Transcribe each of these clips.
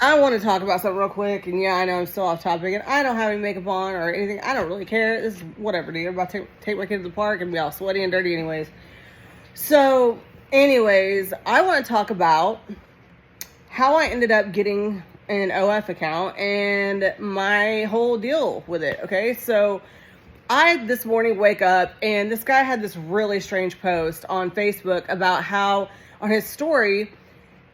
I want to talk about something real quick, and yeah, I know I'm still off topic, and I don't have any makeup on or anything. I don't really care. This is whatever, dude. I'm about to take my kid to the park and be all sweaty and dirty anyways. So, anyways, I want to talk about how I ended up getting an OF account and my whole deal with it, okay? So, I this morning wake up, and this guy had this really strange post on Facebook about how, on his story,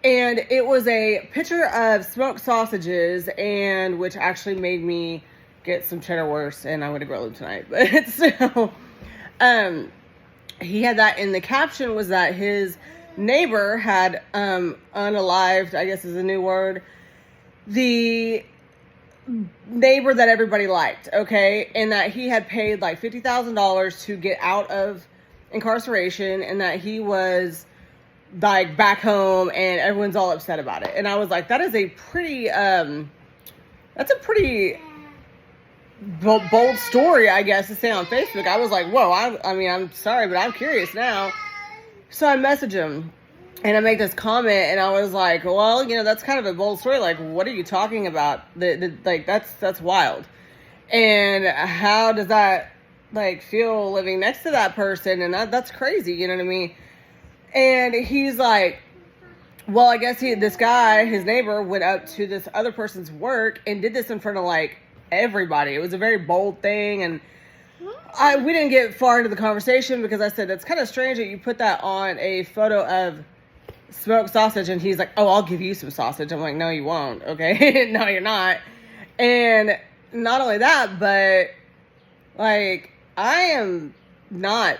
and it was a picture of smoked sausages, and which actually made me get some cheddar wurst, and I'm going to grill them tonight. But so, he had that, and the caption was that his neighbor had unalived, I guess is a new word, the neighbor that everybody liked, okay? And that he had paid like $50,000 to get out of incarceration, and that he was like back home, and everyone's all upset about it. And I was like, that is a pretty that's a pretty bold story, I guess, to say on Facebook. I was like, whoa, I mean, I'm sorry, but I'm curious now. So I messaged him, and I make this comment, and I was like, well, you know, that's kind of a bold story. Like, what are you talking about? Like, that's wild. And how does that, like, feel living next to that person? And that's crazy, you know what I mean? And he's like, well, I guess this guy, his neighbor, went up to this other person's work and did this in front of, like, everybody. It was a very bold thing, and we didn't get far into the conversation because I said, that's kind of strange that you put that on a photo of smoked sausage. And he's like, oh, I'll give you some sausage. I'm like, no, you won't. Okay. No, you're not. And not only that, but like, I am not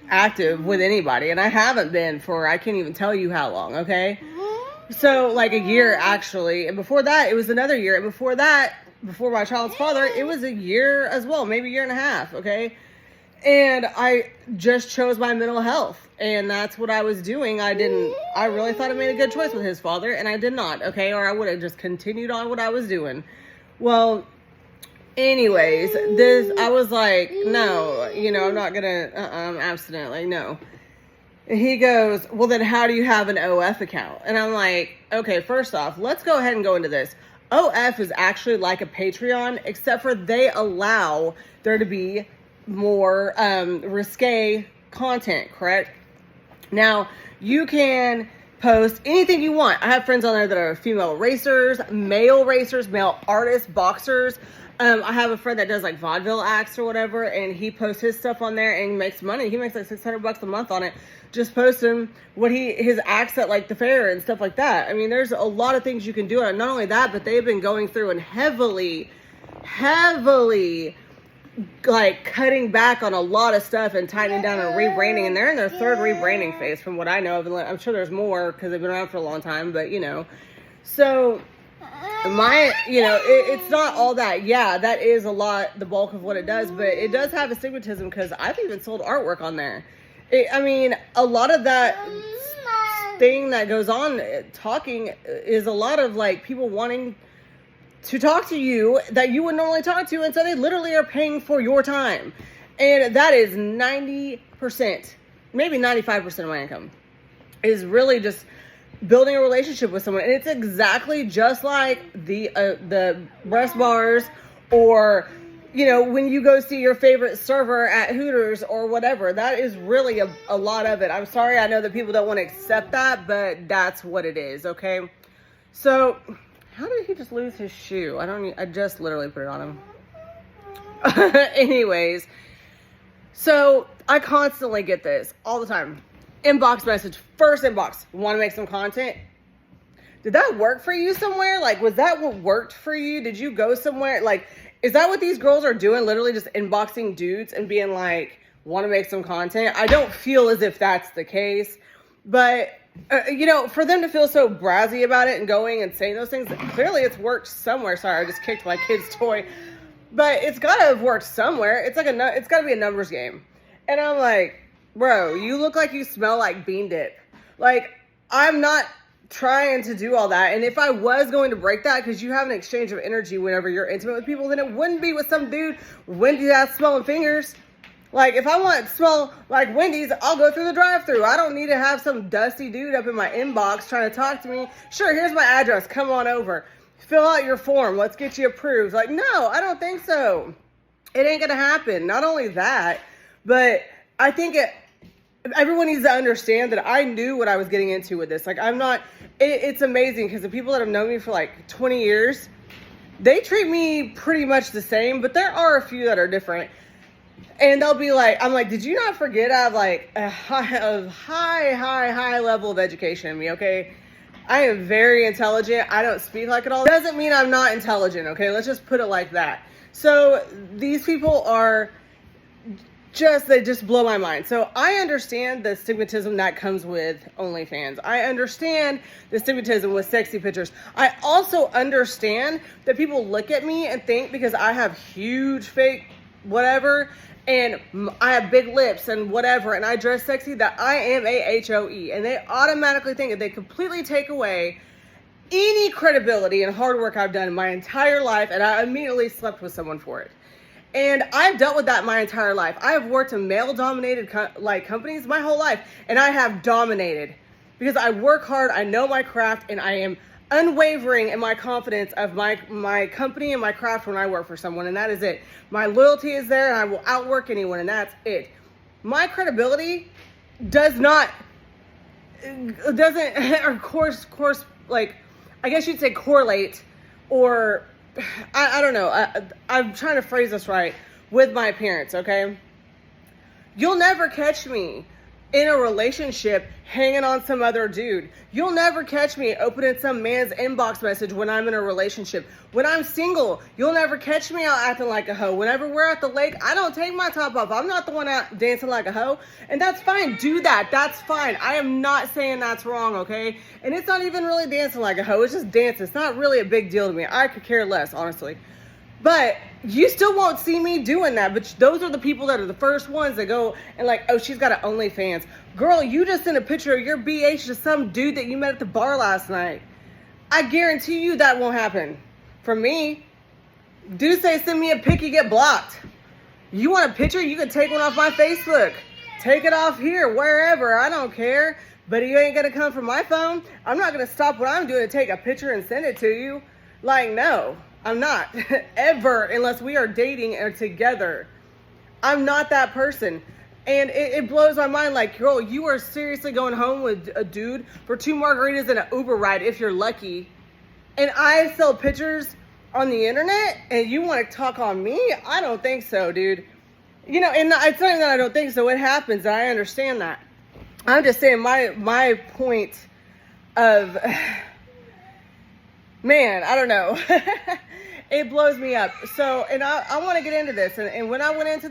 active with anybody, and I haven't been for, I can't even tell you how long. Okay. So like a year actually. And before that, it was another year. And before that, before my child's father, it was a year as well, maybe a year and a half. Okay. And I just chose my mental health, and that's what I was doing. I really thought I made a good choice with his father, and I did not. Okay. Or I would have just continued on what I was doing. Well, anyways, I was like, no, you know, I'm not gonna, I'm abstinent, like, no. And he goes, well, then how do you have an OF account? And I'm like, okay, first off, let's go ahead and go into this. OF is actually like a Patreon, except for they allow there to be more risque content, correct? Now, you can post anything you want. I have friends on there that are female racers, male artists, boxers. I have a friend that does like vaudeville acts or whatever, and he posts his stuff on there and makes money. He makes like $600 a month on it, just posting his acts at like the fair and stuff like that. I mean, there's a lot of things you can do. And not only that, but they've been going through and heavily like cutting back on a lot of stuff and tightening down and rebranding. And they're in their third rebranding phase from what I know of. And I'm sure there's more because they've been around for a long time, but you know, so it's not all that. Yeah, that is a lot, the bulk of what it does, but it does have astigmatism because I've even sold artwork on there. I mean, a lot of that thing that goes on talking is a lot of like people wanting to talk to you that you would normally talk to, and so they literally are paying for your time. And that is 90%, maybe 95% of my income is really just building a relationship with someone. And it's exactly just like the breast bars, or you know, when you go see your favorite server at Hooters or whatever. That is really a lot of it. I'm sorry, I know that people don't want to accept that, but that's what it is. Okay. So how did he just lose his shoe? I just literally put it on him. Anyways, so I constantly get this all the time. Inbox message, first inbox, want to make some content? Did that work for you somewhere? Like, was that what worked for you? Did you go somewhere? Like, is that what these girls are doing? Literally just inboxing dudes and being like, want to make some content? I don't feel as if that's the case, but you know, for them to feel so brazy about it and going and saying those things, clearly it's worked somewhere. Sorry, I just kicked my kid's toy, but it's got to have worked somewhere. It's like it's got to be a numbers game. And I'm like, bro, you look like you smell like bean dip. Like, I'm not trying to do all that. And if I was going to break that, because you have an exchange of energy whenever you're intimate with people, then it wouldn't be with some dude windy ass smelling fingers. Like, if I want to smell like Wendy's, I'll go through the drive-thru. I don't need to have some dusty dude up in my inbox trying to talk to me. Sure, here's my address. Come on over. Fill out your form. Let's get you approved. Like, no, I don't think so. It ain't going to happen. Not only that, but I think everyone needs to understand that I knew what I was getting into with this. Like, it's amazing because the people that have known me for like 20 years, they treat me pretty much the same, but there are a few that are different. And they'll be like, I'm like, did you not forget I have like a high level of education in me, okay? I am very intelligent. I don't speak like it all. Doesn't mean I'm not intelligent, okay? Let's just put it like that. So these people are they just blow my mind. So I understand the stigmatism that comes with OnlyFans. I understand the stigmatism with sexy pictures. I also understand that people look at me and think because I have huge fake whatever, and I have big lips and whatever, and I dress sexy, that I am a HOE. And they automatically think that they completely take away any credibility and hard work I've done in my entire life, and I immediately slept with someone for it. And I've dealt with that my entire life. I have worked in male-dominated companies my whole life, and I have dominated because I work hard, I know my craft, and I am unwavering in my confidence of my company and my craft when I work for someone, and that is it. My loyalty is there, and I will outwork anyone, and that's it. My credibility doesn't, of course, like, I guess you'd say correlate, or I don't know. I'm trying to phrase this right, with my appearance, okay? You'll never catch me in a relationship hanging on some other dude. You'll never catch me opening some man's inbox message when I'm in a relationship. When I'm single, you'll never catch me out acting like a hoe. Whenever we're at the lake, I don't take my top off. I'm not the one out dancing like a hoe. And that's fine. Do that. That's fine. I am not saying that's wrong, okay? And it's not even really dancing like a hoe. It's just dancing. It's not really a big deal to me. I could care less, honestly. But you still won't see me doing that. But those are the people that are the first ones that go and like, oh, she's got an OnlyFans. Girl, you just sent a picture of your BH to some dude that you met at the bar last night. I guarantee you that won't happen. From me, dude say send me a pic, you get blocked. You want a picture? You can take one off my Facebook. Take it off here, wherever. I don't care. But you ain't going to come from my phone. I'm not going to stop what I'm doing to take a picture and send it to you. Like, no. I'm not. Ever, unless we are dating or together. I'm not that person. And it blows my mind, like, girl, you are seriously going home with a dude for 2 margaritas and an Uber ride if you're lucky. And I sell pictures on the internet and you want to talk on me? I don't think so, dude. You know, and it's not even that I don't think so. It happens, and I understand that. I'm just saying my point of, man, I don't know. It blows me up. So, and I want to get into this. And when I went into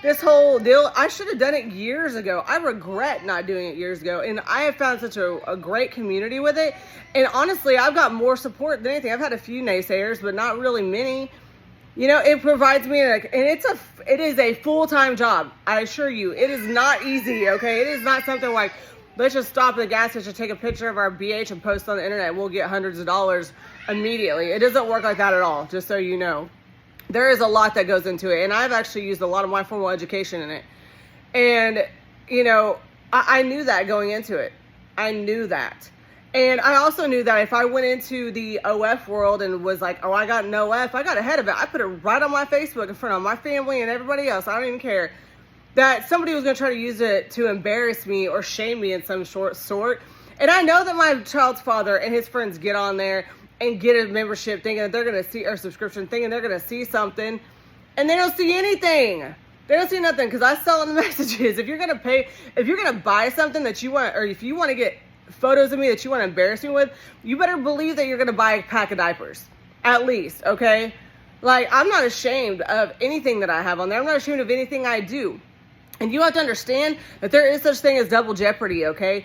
this whole deal, I should have done it years ago. I regret not doing it years ago. And I have found such a great community with it. And honestly, I've got more support than anything. I've had a few naysayers, but not really many. You know, it provides me, and it is a full-time job. I assure you, it is not easy, okay? It is not something like, let's just stop at the gas station, take a picture of our BH and post on the internet, and we'll get hundreds of dollars immediately. It doesn't work like that at all, just so you know. There is a lot that goes into it, and I've actually used a lot of my formal education in it. And, you know, I knew that going into it. I knew that. And I also knew that if I went into the OF world and was like, oh, I got an OF, I got ahead of it. I put it right on my Facebook in front of my family and everybody else. I don't even care. That somebody was going to try to use it to embarrass me or shame me in some sort. And I know that my child's father and his friends get on there and get a membership thinking that they're going to see, or subscription thinking they're going to see something. And they don't see anything. They don't see nothing, because I sell in the messages. If you're going to pay, if you're going to buy something that you want, or if you want to get photos of me that you want to embarrass me with, you better believe that you're going to buy a pack of diapers. At least, okay? Like, I'm not ashamed of anything that I have on there. I'm not ashamed of anything I do. And you have to understand that there is such thing as double jeopardy, okay?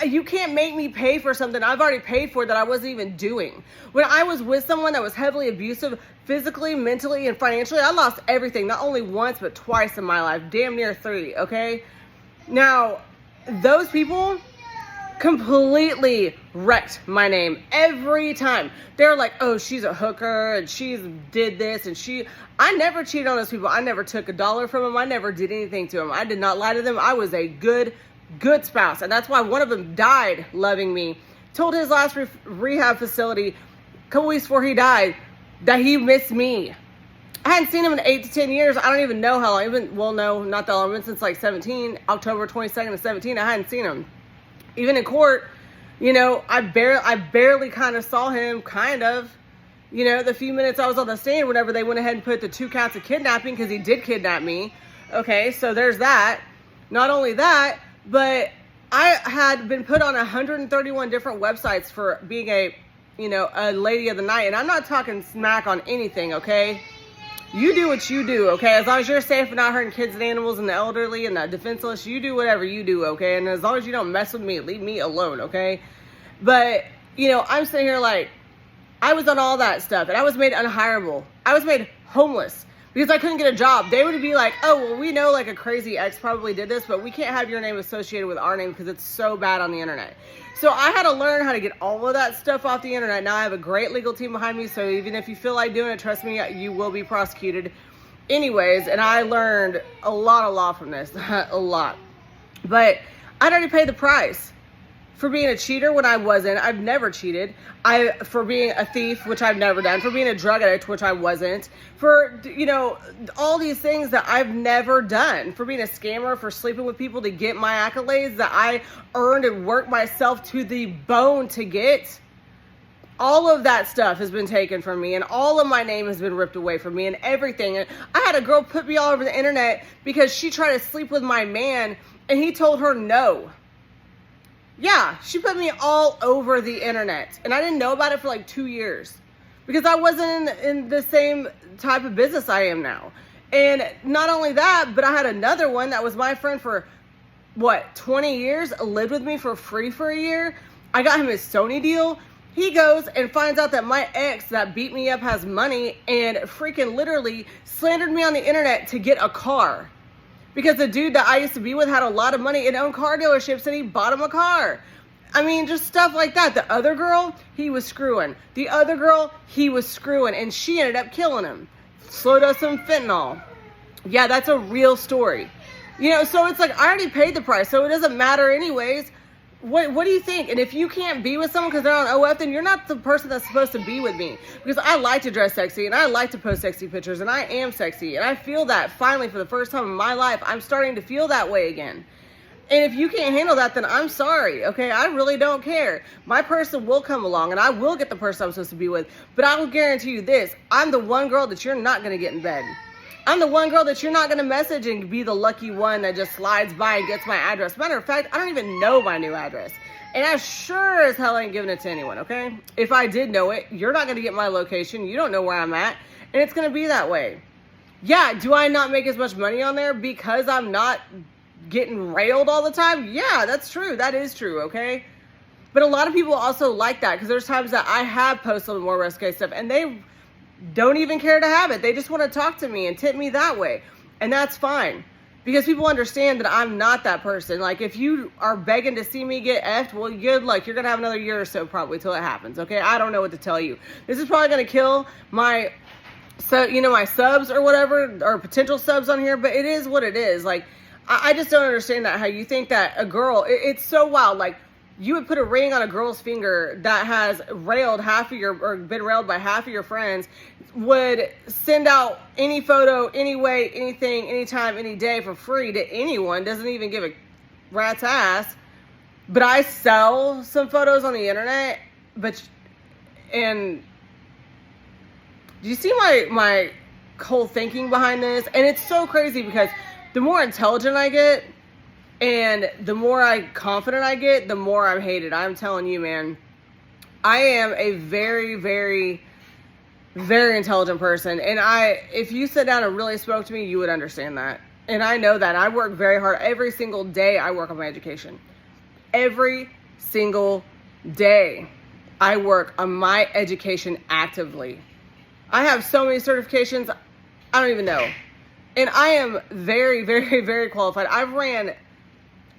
You can't make me pay for something I've already paid for that I wasn't even doing. When I was with someone that was heavily abusive, physically, mentally, and financially, I lost everything. Not only once, but twice in my life. Damn near 3, okay? Now, those people completely wrecked my name every time. They're like, oh, she's a hooker and she's did this and I never cheated on those people. I never took $1 from them. I never did anything to them. I did not lie to them. I was a good spouse. And that's why one of them died loving me. Told his last rehab facility a couple weeks before he died that he missed me. I hadn't seen him in 8 to 10 years. I don't even know how long. Well, no, not that long. It's been since like 17, October 22nd of 17. I hadn't seen him. Even in court, you know, I barely kind of saw him, kind of. You know, the few minutes I was on the stand, whenever they went ahead and put the 2 counts of kidnapping, because he did kidnap me. Okay, so there's that. Not only that, but I had been put on 131 different websites for being a lady of the night. And I'm not talking smack on anything, okay? You do what you do, okay? As long as you're safe and not hurting kids and animals and the elderly and the defenseless, you do whatever you do, okay? And as long as you don't mess with me, leave me alone, okay? But, you know, I'm sitting here like, I was on all that stuff, and I was made unhireable. I was made homeless because I couldn't get a job. They would be like, oh, well, we know like a crazy ex probably did this, but we can't have your name associated with our name because it's so bad on the internet. So I had to learn how to get all of that stuff off the internet. Now I have a great legal team behind me, so even if you feel like doing it, trust me, you will be prosecuted. Anyways, and I learned a lot of law from this, a lot. But I'd already paid the price for being a cheater when I wasn't. I've never cheated. For being a thief, which I've never done. For being a drug addict, which I wasn't. For, you know, all these things that I've never done. For being a scammer, for sleeping with people to get my accolades that I earned and worked myself to the bone to get. All of that stuff has been taken from me, and all of my name has been ripped away from me, and everything. And I had a girl put me all over the internet because she tried to sleep with my man, and he told her no. Yeah, she put me all over the internet, and I didn't know about it for like 2 years because I wasn't in the same type of business I am now. And not only that, but I had another one that was my friend for, 20 years, lived with me for free for a year. I got him his Sony deal. He goes and finds out that my ex that beat me up has money and freaking literally slandered me on the internet to get a car. Because the dude that I used to be with had a lot of money and owned car dealerships, and he bought him a car. I mean, just stuff like that. The other girl, he was screwing. The other girl, he was screwing. And she ended up killing him. Slow dose some fentanyl. Yeah, that's a real story. You know, so it's like, I already paid the price, so it doesn't matter anyways. What do you think? And if you can't be with someone because they're on OF, then you're not the person that's supposed to be with me. Because I like to dress sexy, and I like to post sexy pictures, and I am sexy. And I feel that finally for the first time in my life, I'm starting to feel that way again. And if you can't handle that, then I'm sorry, okay? I really don't care. My person will come along, and I will get the person I'm supposed to be with. But I will guarantee you this, I'm the one girl that you're not going to get in bed. I'm the one girl that you're not going to message and be the lucky one that just slides by and gets my address. Matter of fact, I don't even know my new address. And I sure as hell ain't giving it to anyone, okay? If I did know it, you're not going to get my location. You don't know where I'm at. And it's going to be that way. Yeah, do I not make as much money on there because I'm not getting railed all the time? Yeah, that's true. That is true, okay? But a lot of people also like that because there's times that I have posted more risque stuff and they don't even care to have it. They just want to talk to me and tip me that way. And that's fine. Because people understand that I'm not that person. Like, if you are begging to see me get effed, well, good luck. You're going to have another year or so probably till it happens, okay? I don't know what to tell you. This is probably going to kill my, my subs or whatever, or potential subs on here, but it is what it is. Like, I just don't understand that, how you think that a girl, it's so wild. Like, you would put a ring on a girl's finger that has railed or been railed by half of your friends, would send out any photo, any way, anything, anytime, any day for free to anyone, doesn't even give a rat's ass. But I sell some photos on the internet, and do you see my whole thinking behind this? And it's so crazy because the more intelligent I get, and the more confident I get, the more I'm hated. I'm telling you, man, I am a very, very, very intelligent person. And if you sit down and really spoke to me, you would understand that. And I know that. I work very hard. Every single day I work on my education. Every single day I work on my education actively. I have so many certifications, I don't even know. And I am very, very, very qualified. I've ran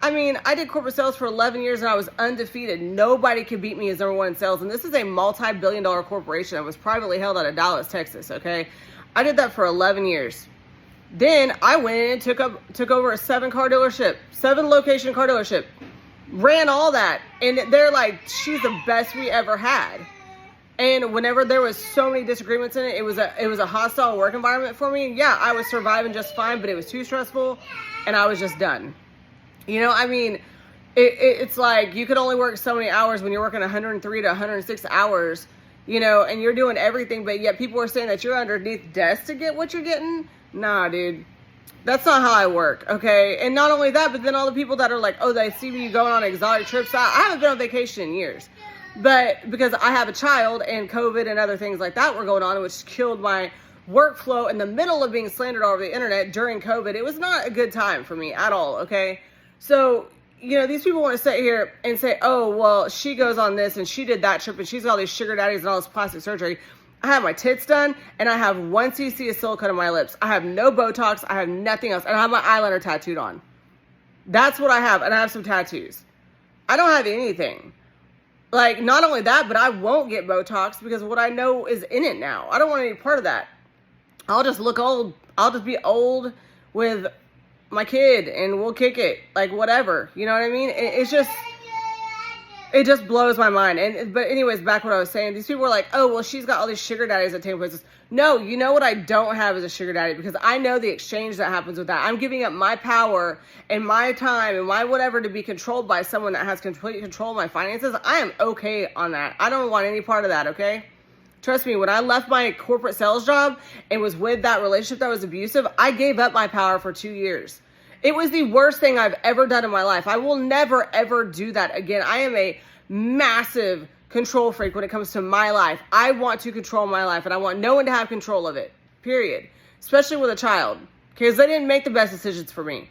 I mean, I did corporate sales for 11 years and I was undefeated. Nobody could beat me as number one in sales. And this is a multi-billion-dollar corporation that was privately held out of Dallas, Texas, okay? I did that for 11 years. Then I went in and took over a 7-location car dealership. Ran all that. And they're like, she's the best we ever had. And whenever there was so many disagreements in it, it was a hostile work environment for me. Yeah, I was surviving just fine, but it was too stressful and I was just done. You know, I mean, it's like you could only work so many hours when you're working 103 to 106 hours, you know, and you're doing everything, but yet people are saying that you're underneath desks to get what you're getting. Nah, dude, that's not how I work, okay? And not only that, but then all the people that are like, oh, they see me going on exotic trips. I haven't been on vacation in years, but because I have a child and COVID and other things like that were going on, which killed my workflow in the middle of being slandered all over the internet during COVID. It was not a good time for me at all, okay? So, you know, these people want to sit here and say, oh, well, she goes on this and she did that trip and she's got all these sugar daddies and all this plastic surgery. I have my tits done and I have 1 cc of silicone on my lips. I have no Botox. I have nothing else. And I have my eyeliner tattooed on. That's what I have. And I have some tattoos. I don't have anything. Like, not only that, but I won't get Botox because what I know is in it now. I don't want any part of that. I'll just look old. I'll just be old with my kid and we'll kick it, like whatever, you know what I mean? It just blows my mind. But anyways, back what I was saying, these people were like, oh, well, she's got all these sugar daddies at 10 places. No, you know what I don't have is a sugar daddy because I know the exchange that happens with that. I'm giving up my power and my time and my whatever to be controlled by someone that has complete control of my finances. I am okay on that. I don't want any part of that, okay? Trust me, when I left my corporate sales job and was with that relationship that was abusive, I gave up my power for 2 years. It was the worst thing I've ever done in my life. I will never, ever do that again. I am a massive control freak when it comes to my life. I want to control my life and I want no one to have control of it, period. Especially with a child, because they didn't make the best decisions for me.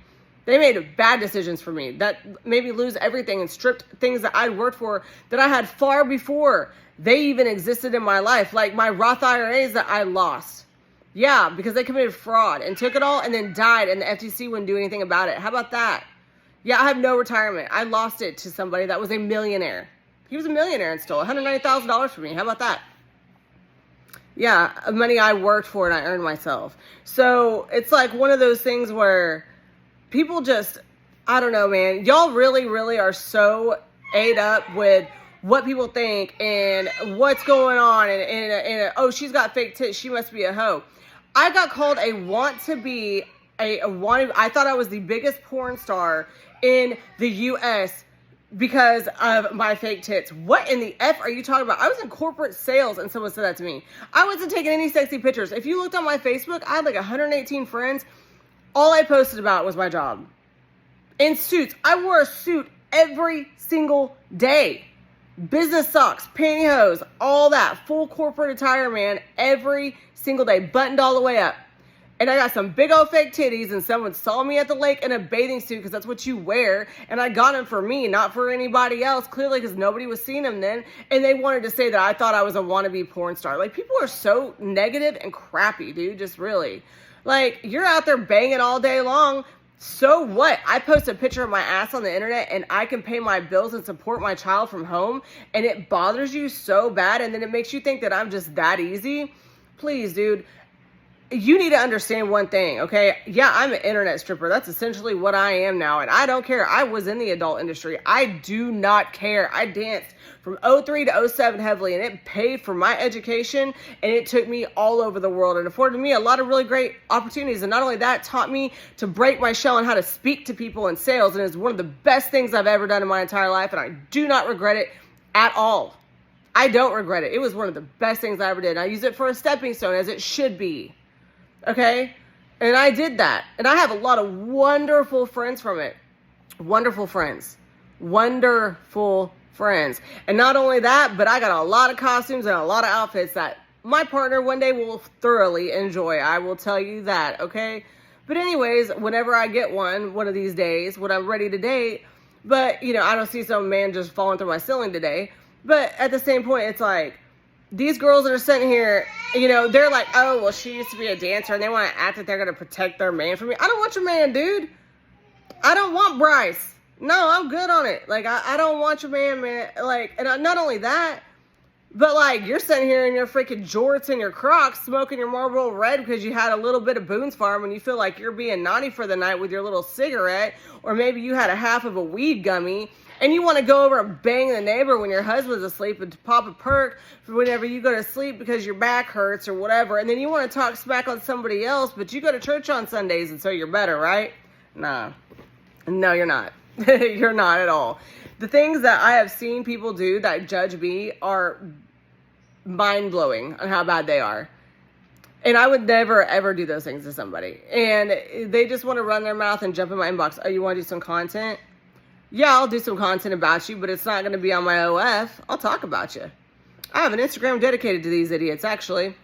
They made bad decisions for me that made me lose everything and stripped things that I'd worked for that I had far before they even existed in my life, like my Roth IRAs that I lost. Yeah, because they committed fraud and took it all and then died and the FTC wouldn't do anything about it. How about that? Yeah, I have no retirement. I lost it to somebody that was a millionaire. He was a millionaire and stole $190,000 from me. How about that? Yeah, money I worked for and I earned myself. So it's like one of those things where people just, I don't know, man. Y'all really, really are so ate up with what people think and what's going on and oh, she's got fake tits, she must be a hoe. I got called I thought I was the biggest porn star in the US because of my fake tits. What in the F are you talking about? I was in corporate sales and someone said that to me. I wasn't taking any sexy pictures. If you looked on my Facebook, I had like 118 friends. All I posted about was my job. In suits. I wore a suit every single day. Business socks, pantyhose, all that. Full corporate attire, man. Every single day. Buttoned all the way up. And I got some big old fake titties and someone saw me at the lake in a bathing suit because that's what you wear. And I got them for me, not for anybody else. Clearly because nobody was seeing them then. And they wanted to say that I thought I was a wannabe porn star. Like, people are so negative and crappy, dude. Just really. Like, you're out there banging all day long. So what? I post a picture of my ass on the internet and I can pay my bills and support my child from home and it bothers you so bad and then it makes you think that I'm just that easy. Please, dude. You need to understand one thing, okay? Yeah, I'm an internet stripper. That's essentially what I am now, and I don't care. I was in the adult industry. I do not care. I danced from 03 to 07 heavily, and it paid for my education, and it took me all over the world and afforded me a lot of really great opportunities. And not only that, taught me to break my shell and how to speak to people in sales, and it's one of the best things I've ever done in my entire life, and I do not regret it at all. I don't regret it. It was one of the best things I ever did. And I use it for a stepping stone, as it should be. Okay? And I did that. And I have a lot of wonderful friends from it. Wonderful friends. Wonderful friends. And not only that, but I got a lot of costumes and a lot of outfits that my partner one day will thoroughly enjoy. I will tell you that, okay? But anyways, whenever I get one of these days, when I'm ready to date, but, you know, I don't see some man just falling through my ceiling today. But at the same point, it's like, these girls that are sitting here, you know, they're like, oh, well, she used to be a dancer, and they want to act that they're going to protect their man from me. I don't want your man, dude. I don't want Bryce. No, I'm good on it. Like, I don't want your man. Like, and not only that, but like, you're sitting here in your freaking jorts and your Crocs smoking your Marlboro Red because you had a little bit of Boone's Farm and you feel like you're being naughty for the night with your little cigarette, or maybe you had a half of a weed gummy and you want to go over and bang the neighbor when your husband's asleep and pop a perk for whenever you go to sleep because your back hurts or whatever, and then you want to talk smack on somebody else, but you go to church on Sundays and so you're better, right? Nah. No, you're not. You're not at all. The things that I have seen people do that judge me are mind-blowing on how bad they are. And I would never, ever do those things to somebody. And they just want to run their mouth and jump in my inbox. Oh, you want to do some content? Yeah, I'll do some content about you, but it's not going to be on my OF. I'll talk about you. I have an Instagram dedicated to these idiots, actually.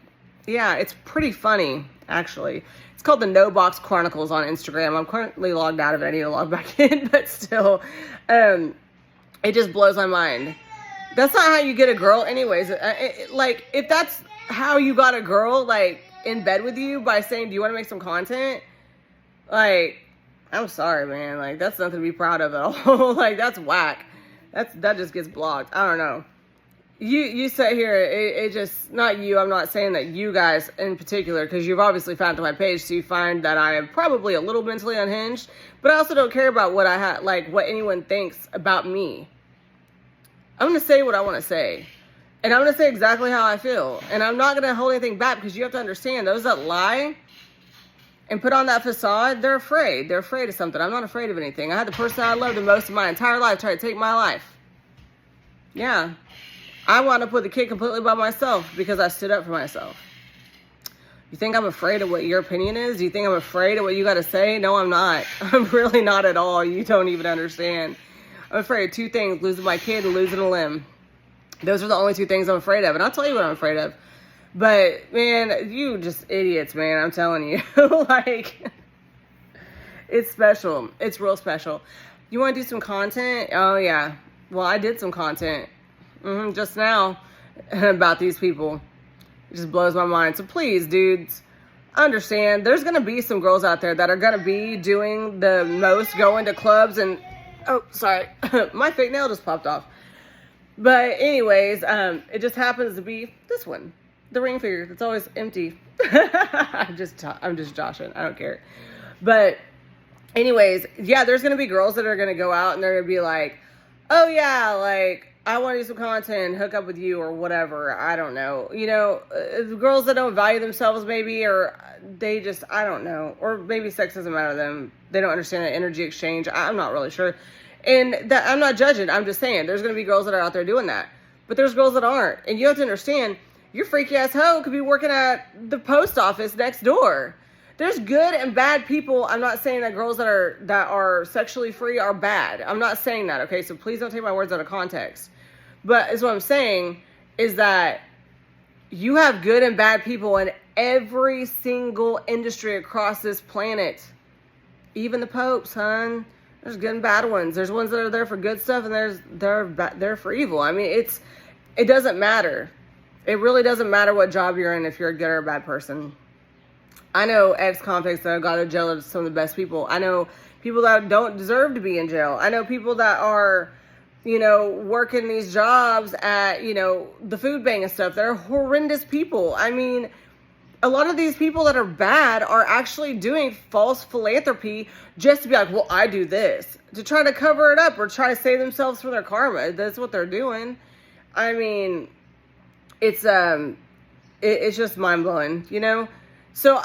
Yeah, it's pretty funny, actually. It's called the No Box Chronicles on Instagram. I'm currently logged out of it. I need to log back in, but still, it just blows my mind. That's not how you get a girl anyways. Like, if that's how you got a girl, like, in bed with you by saying, do you want to make some content? Like, I'm sorry, man. Like, that's nothing to be proud of at all. Like, that's whack. That just gets blocked. I don't know. You sit here, it just, not you, I'm not saying that you guys in particular, because you've obviously found to my page, so you find that I am probably a little mentally unhinged, but I also don't care about what what anyone thinks about me. I'm going to say what I want to say, and I'm going to say exactly how I feel, and I'm not going to hold anything back, because you have to understand, those that lie and put on that facade, they're afraid. They're afraid of something. I'm not afraid of anything. I had the person I loved the most in my entire life try to take my life. Yeah. I wound up with a kid completely by myself because I stood up for myself. You think I'm afraid of what your opinion is? Do you think I'm afraid of what you got to say? No, I'm not. I'm really not at all. You don't even understand. I'm afraid of two things: losing my kid and losing a limb. Those are the only two things I'm afraid of. And I'll tell you what I'm afraid of. But, man, you just idiots, man. I'm telling you. Like, it's special. It's real special. You want to do some content? Oh, yeah. Well, I did some content. Just now about these people. It just blows my mind. So please, dudes, understand there's going to be some girls out there that are going to be doing the most, going to clubs and, oh, sorry, my fake nail just popped off. But anyways, it just happens to be this one, the ring finger. It's always empty. I'm just joshing. I don't care. But anyways, yeah, there's going to be girls that are going to go out and they're going to be like, oh yeah, like, I want to do some content, hook up with you or whatever. I don't know. You know, girls that don't value themselves maybe, or they just, I don't know. Or maybe sex doesn't matter to them. They don't understand the energy exchange. I'm not really sure. And that, I'm not judging. I'm just saying there's going to be girls that are out there doing that. But there's girls that aren't. And you have to understand, your freaky ass hoe could be working at the post office next door. There's good and bad people. I'm not saying that girls that are sexually free are bad. I'm not saying that, okay? So please don't take my words out of context. But is what I'm saying is that you have good and bad people in every single industry across this planet. Even the popes, hon. There's good and bad ones. There's ones that are there for good stuff, and they're for evil. I mean, it doesn't matter. It really doesn't matter what job you're in if you're a good or a bad person. I know ex-convicts that have got to jail are some of the best people. I know people that don't deserve to be in jail. I know people that are, you know, working these jobs at, you know, the food bank and stuff. They're horrendous people. I mean, a lot of these people that are bad are actually doing false philanthropy just to be like, well, I do this, to try to cover it up or try to save themselves from their karma. That's what they're doing. I mean, it's just mind-blowing, you know? So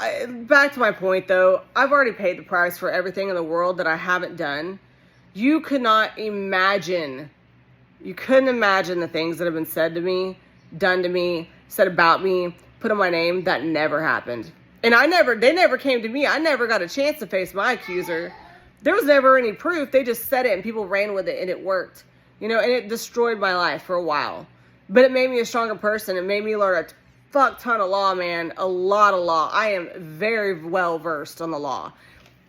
back to my point, though, I've already paid the price for everything in the world that I haven't done. You could not imagine, you couldn't imagine the things that have been said to me, done to me, said about me, put on my name. That never happened. And they never came to me. I never got a chance to face my accuser. There was never any proof. They just said it and people ran with it and it worked. You know, and it destroyed my life for a while. But it made me a stronger person. It made me learn a fuck ton of law, man. A lot of law. I am very well versed on the law.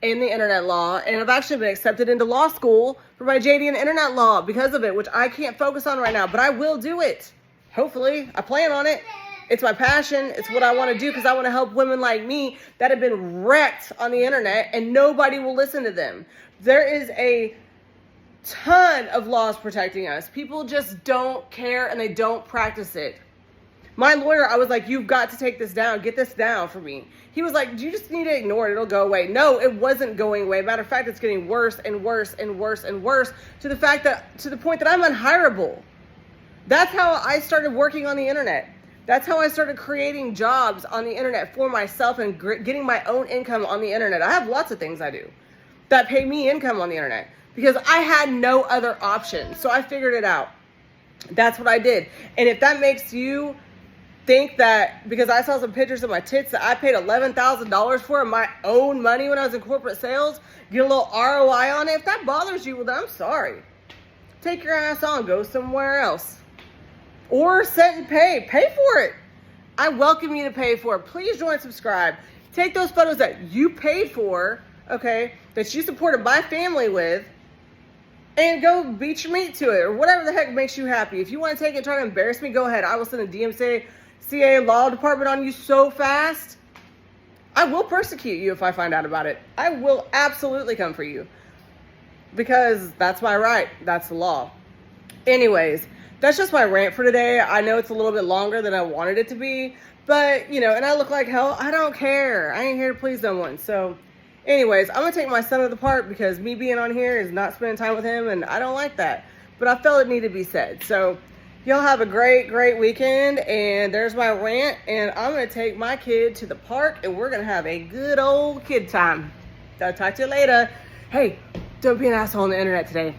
In the internet law, and I've actually been accepted into law school for my JD in internet law because of it, which I can't focus on right now, but I will do it. Hopefully. I plan on it. It's my passion. It's what I want to do because I want to help women like me that have been wrecked on the internet and nobody will listen to them. There is a ton of laws protecting us. People just don't care and they don't practice it. My lawyer, I was like, you've got to take this down. Get this down for me. He was like, you just need to ignore it. It'll go away. No, it wasn't going away. Matter of fact, it's getting worse and worse and worse and worse to the point that I'm unhireable. That's how I started working on the internet. That's how I started creating jobs on the internet for myself and getting my own income on the internet. I have lots of things I do that pay me income on the internet because I had no other option. So I figured it out. That's what I did. And if that makes you think that because I saw some pictures of my tits that I paid $11,000 for my own money when I was in corporate sales, get a little ROI on it, if that bothers you, well, then I'm sorry. Take your ass on, go somewhere else. Or set and pay for it. I welcome you to pay for it. Please join, subscribe. Take those photos that you paid for, okay, that you supported my family with, and go beat your meat to it, or whatever the heck makes you happy. If you want to take it and try to embarrass me, go ahead. I will send a DMCA law department on you so fast. I will persecute you if I find out about it. I will absolutely come for you. Because that's my right. That's the law. Anyways, that's just my rant for today. I know it's a little bit longer than I wanted it to be. But, you know, and I look like hell. I don't care. I ain't here to please no one. So, anyways, I'm going to take my son to the park because me being on here is not spending time with him. And I don't like that. But I felt it needed to be said. So, y'all have a great, great weekend. And there's my rant. And I'm going to take my kid to the park. And we're going to have a good old kid time. I'll talk to you later. Hey, don't be an asshole on the internet today.